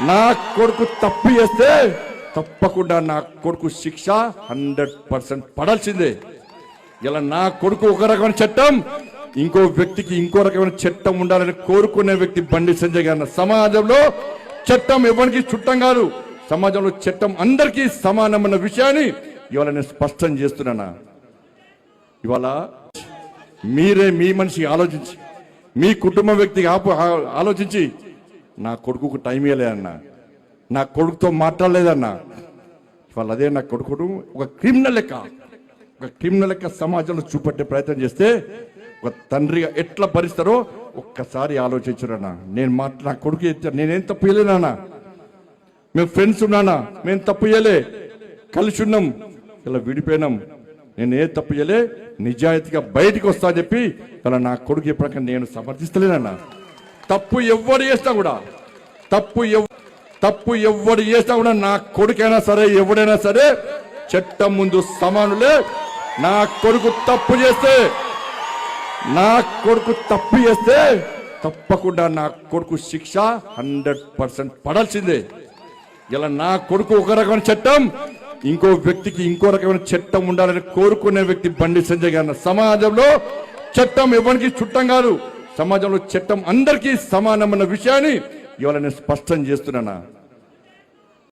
నా కొడుకు తప్పు చేస్తే తప్పకుండా నా కొడుకు శిక్ష 100% పడాల్సిందే. ఇలా నా కొడుకు ఒక రకమైన చట్టం, ఇంకో వ్యక్తికి ఇంకో రకమైన చట్టం ఉండాలని కోరుకునే వ్యక్తి బండి సంజయ్ గారు. సమాజంలో చట్టం ఎవరికి చుట్టం కాదు, సమాజంలో చట్టం అందరికీ సమానమన్న విషయాన్ని ఇవాళ నేను స్పష్టం చేస్తున్నానా. ఇవాళ మీరే మీ మనిషి ఆలోచించి, మీ కుటుంబ వ్యక్తికి ఆలోచించి, నా కొడుకుకు టైం ఇవ్వలేదన్నా, నా కొడుకుతో మాట్లాడలేదన్నా. ఇవాళ అదే నా కొడుకును ఒక క్రిమినల్ లెక్క సమాజంలో చూపెట్టే ప్రయత్నం చేస్తే ఒక తండ్రిగా ఎట్లా భరిస్తారో ఒక్కసారి ఆలోచించురన్నా. నా కొడుకు నేనేం తప్పు చేయలేనా, మేము ఫ్రెండ్స్ ఉన్నానా, మేము తప్పు చేయలే, కలిసి ఉన్నాం, ఇలా విడిపోయినాం, నేను ఏ తప్పు చేయలే, నిజాయితీగా బయటికి వస్తా అని చెప్పి ఇలా నా కొడుకు ఎప్పటికీ నేను సమర్థిస్తలేనన్నా. తప్పు ఎవడు చేస్తా కూడా, తప్పు ఎవడు చేస్తా కూడా నా కొడుకైనా సరే ఎవడైనా సరే చట్టం ముందు సమానులే. నా కొడుకు తప్పు చేస్తే తప్పకుండా నా కొడుకు శిక్ష 100% పడాల్సిందే. ఇలా నా కొడుకు ఒక రకమైన చట్టం, ఇంకో వ్యక్తికి ఇంకో రకమైన చట్టం ఉండాలని కోరుకునే వ్యక్తి బండి సంజయ్ గారు. సమాజంలో చట్టం ఎవరికి చుట్టం కాదు, సమాజంలో చట్టం అందరికీ సమానమన్న విషయాన్ని ఇవాళ నేను స్పష్టం చేస్తున్నానా.